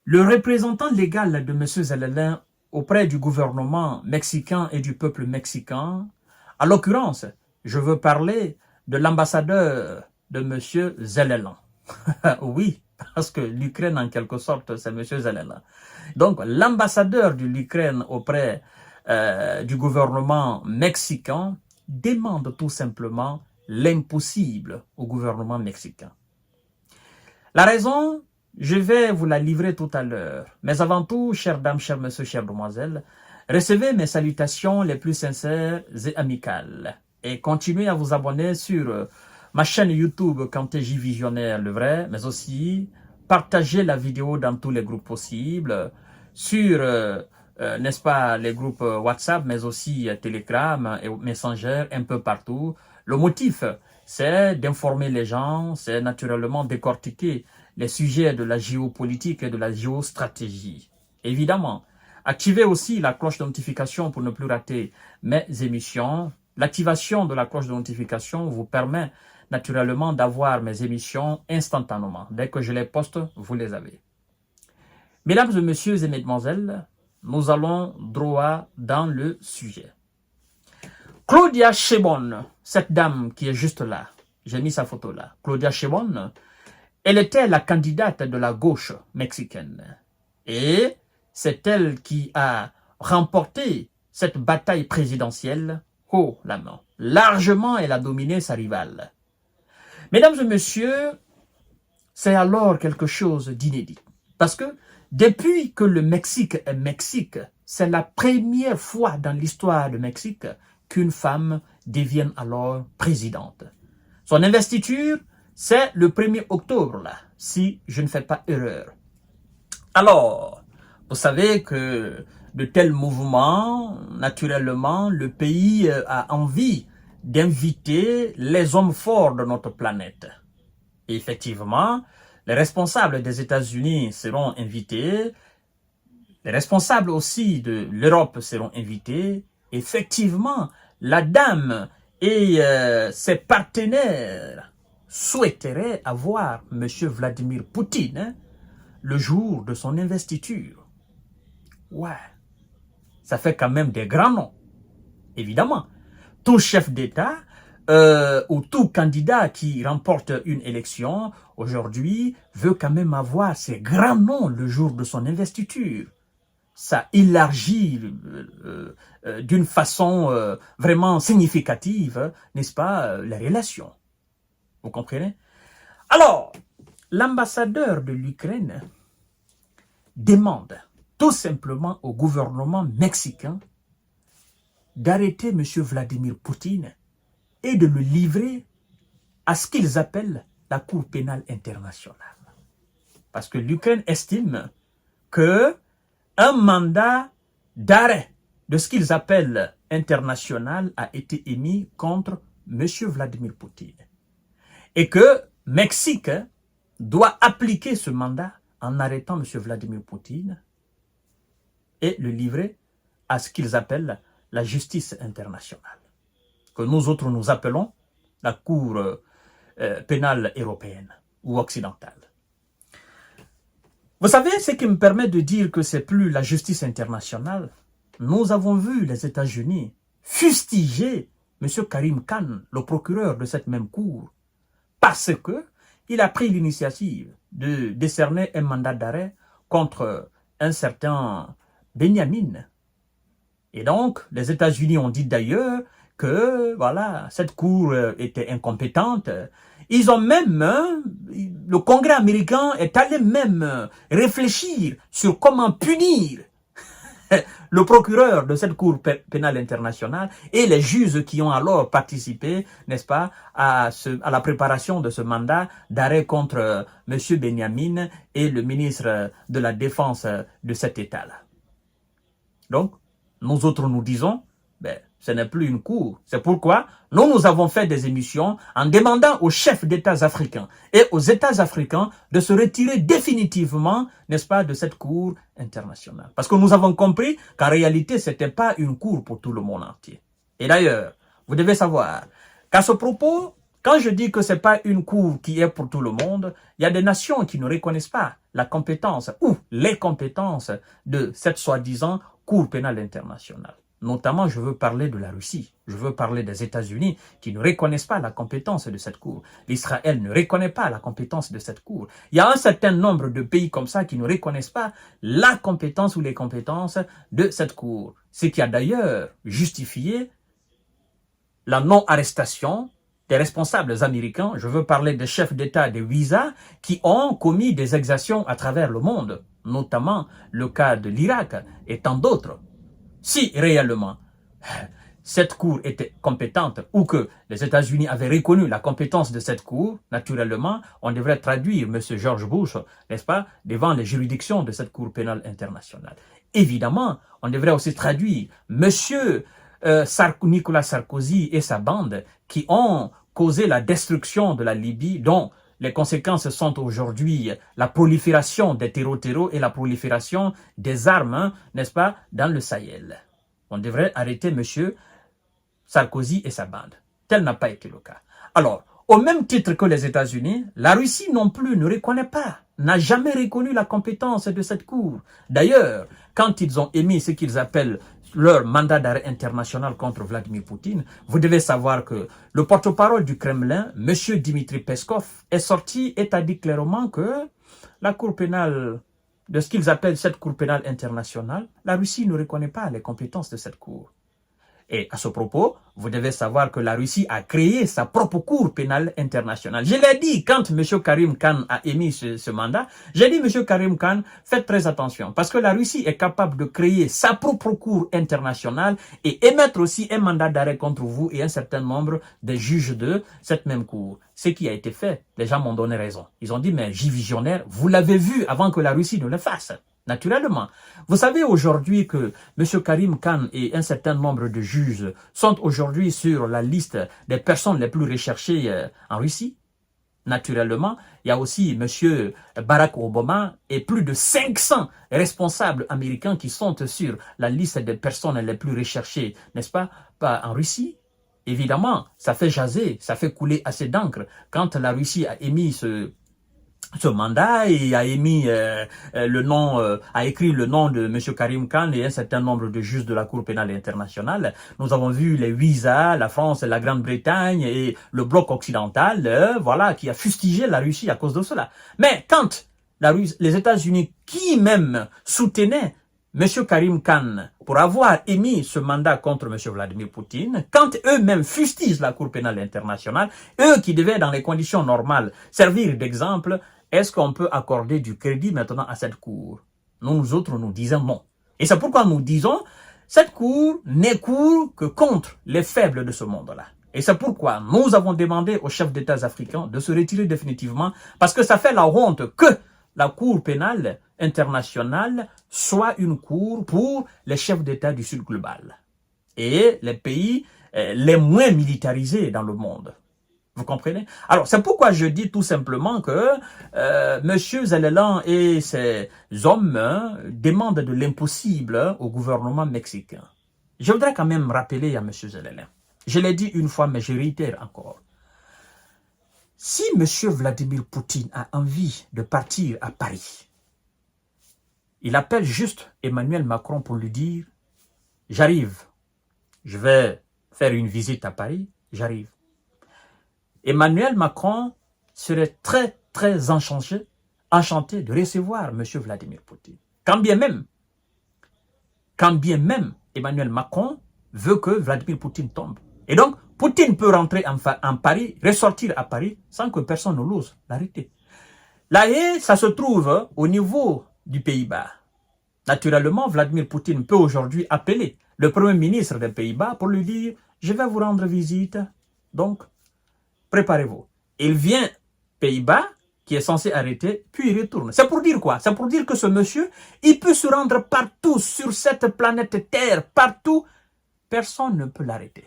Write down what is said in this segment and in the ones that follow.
Le représentant légal de M. Zelelin auprès du gouvernement mexicain et du peuple mexicain, en l'occurrence, je veux parler de l'ambassadeur de M. Zelelin. Oui, parce que l'Ukraine, en quelque sorte, c'est M. Zelelin. Donc, l'ambassadeur de l'Ukraine auprès du gouvernement mexicain demande tout simplement l'impossible au gouvernement mexicain. La raison, je vais vous la livrer tout à l'heure. Mais avant tout, chères dames, chers messieurs, chères demoiselles, recevez mes salutations les plus sincères et amicales. Et continuez à vous abonner sur ma chaîne YouTube Kanté-J Visionnaire le vrai, mais aussi partagez la vidéo dans tous les groupes possibles, sur, n'est-ce pas, les groupes WhatsApp, mais aussi Telegram et Messenger, un peu partout. Le motif, c'est d'informer les gens, c'est naturellement décortiquer les sujets de la géopolitique et de la géostratégie. Évidemment, activez aussi la cloche de notification pour ne plus rater mes émissions. L'activation de la cloche de notification vous permet naturellement d'avoir mes émissions instantanément. Dès que je les poste, vous les avez. Mesdames et messieurs et mesdemoiselles, nous allons droit dans le sujet. Claudia Sheinbaum, cette dame qui est juste là, j'ai mis sa photo là, Claudia Sheinbaum, elle était la candidate de la gauche mexicaine. Et c'est elle qui a remporté cette bataille présidentielle haut la main. Largement, elle a dominé sa rivale. Mesdames et messieurs, c'est alors quelque chose d'inédit. Parce que depuis que le Mexique est Mexique, c'est la première fois dans l'histoire du Mexique qu'une femme devienne alors présidente. Son investiture, c'est le 1er octobre, là, si je ne fais pas erreur. Alors, vous savez que de tels mouvements, naturellement, le pays a envie d'inviter les hommes forts de notre planète. Et effectivement, les responsables des États-Unis seront invités, les responsables aussi de l'Europe seront invités. Effectivement, la dame et ses partenaires souhaiteraient avoir M. Vladimir Poutine le jour de son investiture. Ouais, ça fait quand même des grands noms. Évidemment, tout chef d'État ou tout candidat qui remporte une élection aujourd'hui veut quand même avoir ces grands noms le jour de son investiture. Ça élargit d'une façon vraiment significative, n'est-ce pas, les relations. Vous comprenez? Alors, l'ambassadeur de l'Ukraine demande tout simplement au gouvernement mexicain d'arrêter M. Vladimir Poutine et de le livrer à ce qu'ils appellent la Cour pénale internationale. Parce que l'Ukraine estime que un mandat d'arrêt de ce qu'ils appellent international a été émis contre M. Vladimir Poutine. Et que Mexique doit appliquer ce mandat en arrêtant M. Vladimir Poutine et le livrer à ce qu'ils appellent la justice internationale, que nous autres nous appelons la Cour pénale européenne ou occidentale. Vous savez ce qui me permet de dire que c'est plus la justice internationale? Nous avons vu les États-Unis fustiger M. Karim Khan, le procureur de cette même cour, parce que il a pris l'initiative de décerner un mandat d'arrêt contre un certain Benjamin. Et donc, les États-Unis ont dit d'ailleurs que voilà, cette cour était incompétente. Ils ont même, le Congrès américain est allé même réfléchir sur comment punir le procureur de cette Cour pénale internationale et les juges qui ont alors participé, n'est-ce pas, à la préparation de ce mandat d'arrêt contre M. Benjamin et le ministre de la Défense de cet État-là. Donc, nous autres nous disons, ben, ce n'est plus une cour. C'est pourquoi nous avons fait des émissions en demandant aux chefs d'États africains et aux États africains de se retirer définitivement, n'est-ce pas, de cette cour internationale. Parce que nous avons compris qu'en réalité, ce n'était pas une cour pour tout le monde entier. Et d'ailleurs, vous devez savoir qu'à ce propos, Quand je dis que ce n'est pas une cour qui est pour tout le monde, il y a des nations qui ne reconnaissent pas la compétence ou les compétences de cette soi-disant Cour pénale internationale. Notamment, je veux parler de la Russie, je veux parler des États-Unis qui ne reconnaissent pas la compétence de cette Cour. L'Israël ne reconnaît pas la compétence de cette Cour. Il y a un certain nombre de pays comme ça qui ne reconnaissent pas la compétence ou les compétences de cette Cour. Ce qui a d'ailleurs justifié la non-arrestation des responsables américains, je veux parler des chefs d'État des visas qui ont commis des exactions à travers le monde, notamment le cas de l'Irak et tant d'autres. Si réellement cette cour était compétente ou que les États-Unis avaient reconnu la compétence de cette cour, naturellement, on devrait traduire M. George Bush, n'est-ce pas, devant les juridictions de cette Cour pénale internationale. Évidemment, on devrait aussi traduire M. Nicolas Sarkozy et sa bande qui ont causé la destruction de la Libye, dont les conséquences sont aujourd'hui la prolifération des terreaux et la prolifération des armes, n'est-ce pas, dans le Sahel. On devrait arrêter M. Sarkozy et sa bande. Tel n'a pas été le cas. Alors, au même titre que les États-Unis, la Russie non plus ne reconnaît pas, n'a jamais reconnu la compétence de cette Cour. D'ailleurs, quand ils ont émis ce qu'ils appellent leur mandat d'arrêt international contre Vladimir Poutine, vous devez savoir que le porte-parole du Kremlin, M. Dmitri Peskov, est sorti et a dit clairement que la Cour pénale, de ce qu'ils appellent cette Cour pénale internationale, la Russie ne reconnaît pas les compétences de cette Cour. Et à ce propos, vous devez savoir que la Russie a créé sa propre Cour pénale internationale. Je l'ai dit quand M. Karim Khan a émis ce mandat, j'ai dit M. Karim Khan, faites très attention, parce que la Russie est capable de créer sa propre Cour internationale et émettre aussi un mandat d'arrêt contre vous et un certain nombre de juges de cette même Cour. Ce qui a été fait, les gens m'ont donné raison. Ils ont dit, mais J. Visionnaire, vous l'avez vu avant que la Russie ne le fasse. Naturellement. Vous savez aujourd'hui que M. Karim Khan et un certain nombre de juges sont aujourd'hui sur la liste des personnes les plus recherchées en Russie. Naturellement, il y a aussi M. Barack Obama et plus de 500 responsables américains qui sont sur la liste des personnes les plus recherchées, n'est-ce pas en Russie. Évidemment, ça fait jaser, ça fait couler assez d'encre quand la Russie a émis ce mandat et a émis a écrit le nom de M. Karim Khan et un certain nombre de juges de la Cour pénale internationale. Nous avons vu les visas, la France, la Grande-Bretagne et le bloc occidental, voilà, qui a fustigé la Russie à cause de cela. Mais quand les États-Unis, qui même soutenaient M. Karim Khan pour avoir émis ce mandat contre M. Vladimir Poutine, quand eux-mêmes fustigent la Cour pénale internationale, eux qui devaient dans les conditions normales servir d'exemple, est-ce qu'on peut accorder du crédit maintenant à cette Cour? Nous autres, nous disons non. Et c'est pourquoi nous disons, cette Cour n'est cour que contre les faibles de ce monde-là. Et c'est pourquoi nous avons demandé aux chefs d'État africains de se retirer définitivement, parce que ça fait la honte que la Cour pénale internationale soit une cour pour les chefs d'État du Sud global et les pays les moins militarisés dans le monde. Vous comprenez? Alors, c'est pourquoi je dis tout simplement que M. Zelensky et ses hommes demandent de l'impossible au gouvernement mexicain. Je voudrais quand même rappeler à M. Zelensky, je l'ai dit une fois, mais je réitère encore. Si M. Vladimir Poutine a envie de partir à Paris, il appelle juste Emmanuel Macron pour lui dire « J'arrive, je vais faire une visite à Paris, j'arrive ». Emmanuel Macron serait très, très enchanté de recevoir M. Vladimir Poutine. Quand bien même Emmanuel Macron veut que Vladimir Poutine tombe. Et donc, Poutine peut rentrer en Paris, ressortir à Paris, sans que personne ne l'ose l'arrêter. La Haye, ça se trouve au niveau du Pays-Bas. Naturellement, Vladimir Poutine peut aujourd'hui appeler le Premier ministre des Pays-Bas pour lui dire « Je vais vous rendre visite, donc préparez-vous ». Il vient Pays-Bas, qui est censé arrêter, puis il retourne. C'est pour dire quoi? C'est pour dire que ce monsieur, il peut se rendre partout sur cette planète Terre, partout. Personne ne peut l'arrêter.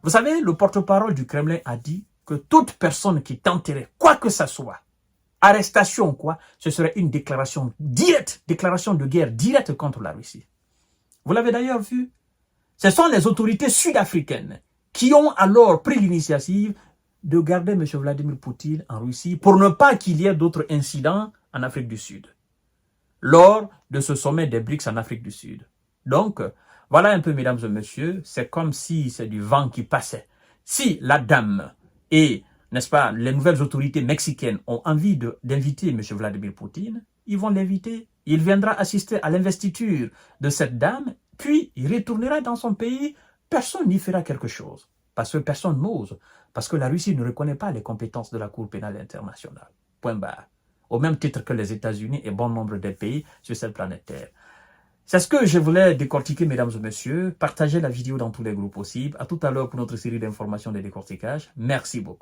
Vous savez, le porte-parole du Kremlin a dit que toute personne qui tenterait quoi que ce soit, arrestation quoi, ce serait une déclaration directe, déclaration de guerre directe contre la Russie. Vous l'avez d'ailleurs vu. Ce sont les autorités sud-africaines qui ont alors pris l'initiative de garder M. Vladimir Poutine en Russie pour ne pas qu'il y ait d'autres incidents en Afrique du Sud, lors de ce sommet des BRICS en Afrique du Sud. Donc, voilà un peu, mesdames et messieurs, c'est comme si c'est du vent qui passait. Si la dame et, n'est-ce pas, les nouvelles autorités mexicaines ont envie d'inviter M. Vladimir Poutine, ils vont l'inviter. Il viendra assister à l'investiture de cette dame, puis il retournera dans son pays. Personne n'y fera quelque chose, parce que personne n'ose, parce que la Russie ne reconnaît pas les compétences de la Cour pénale internationale. Point barre. Au même titre que les États-Unis et bon nombre de pays sur cette planète Terre. C'est ce que je voulais décortiquer, mesdames et messieurs. Partagez la vidéo dans tous les groupes possibles. À tout à l'heure pour notre série d'informations de décortiquage. Merci beaucoup.